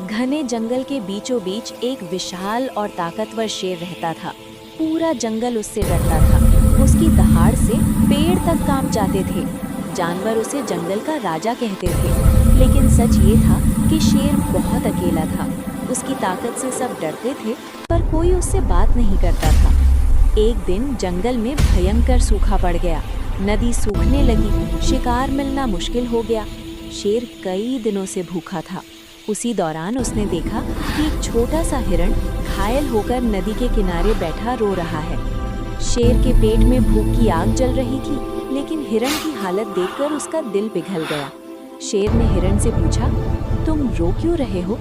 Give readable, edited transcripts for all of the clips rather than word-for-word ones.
घने जंगल के बीचों बीच एक विशाल और ताकतवर शेर रहता था। पूरा जंगल उससे डरता था। उसकी दहाड़ से पेड़ तक कांप जाते थे। जानवर उसे जंगल का राजा कहते थे। लेकिन सच ये था कि शेर बहुत अकेला था। उसकी ताकत से सब डरते थे, पर कोई उससे बात नहीं करता था। एक दिन जंगल में भयंकर सूखा पड़ गया। नदी सूखने लगी, शिकार मिलना मुश्किल हो गया। शेर कई दिनों से भूखा था। उसी दौरान उसने देखा कि एक छोटा सा हिरण घायल होकर नदी के किनारे बैठा रो रहा है। शेर के पेट में भूख की आग जल रही थी, लेकिन हिरण की हालत देखकर उसका दिल पिघल गया। शेर ने हिरण से पूछा, तुम रो क्यों रहे हो?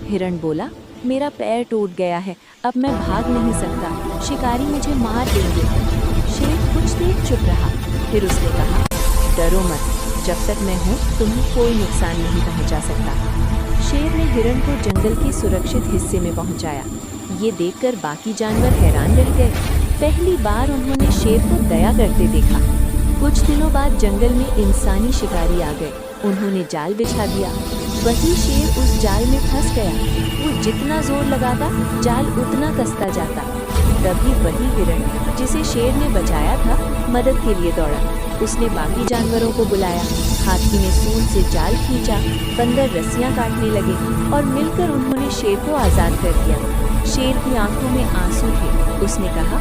हिरण बोला, मेरा पैर टूट गया है, अब मैं भाग नहीं सकता, शिकारी मुझे मार देंगे। शेर कुछ देर चुप रहा, फिर उसने कहा, डरो मत, जब तक मैं हूँ तुम्हें कोई नुकसान नहीं पहुँचा सकता। शेर ने हिरण को जंगल के सुरक्षित हिस्से में पहुँचाया। ये देखकर बाकी जानवर हैरान रह गए। पहली बार उन्होंने शेर को दया करते देखा। कुछ दिनों बाद जंगल में इंसानी शिकारी आ गए। उन्होंने जाल बिछा दिया। वही शेर उस जाल में फंस गया। वो जितना जोर लगाता, जाल उतना कसता जाता। तभी वही हिरण जिसे शेर ने बचाया था, मदद के लिए दौड़ा। उसने बाकी जानवरों को बुलाया। हाथी ने सूंड से जाल खींचा, बंदर रस्सियां काटने लगे और मिलकर उन्होंने शेर को आज़ाद कर दिया। शेर की आंखों में आंसू थे। उसने कहा,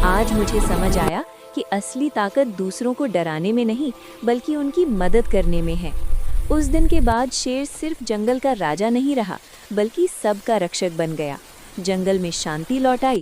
आज मुझे समझ आया कि असली ताकत दूसरों को डराने में नहीं, बल्कि उनकी मदद करने में है। उस दिन के बाद शेर सिर्फ जंगल का राजा नहीं रहा, बल्कि सबका रक्षक बन गया। जंगल में शांति लौट आई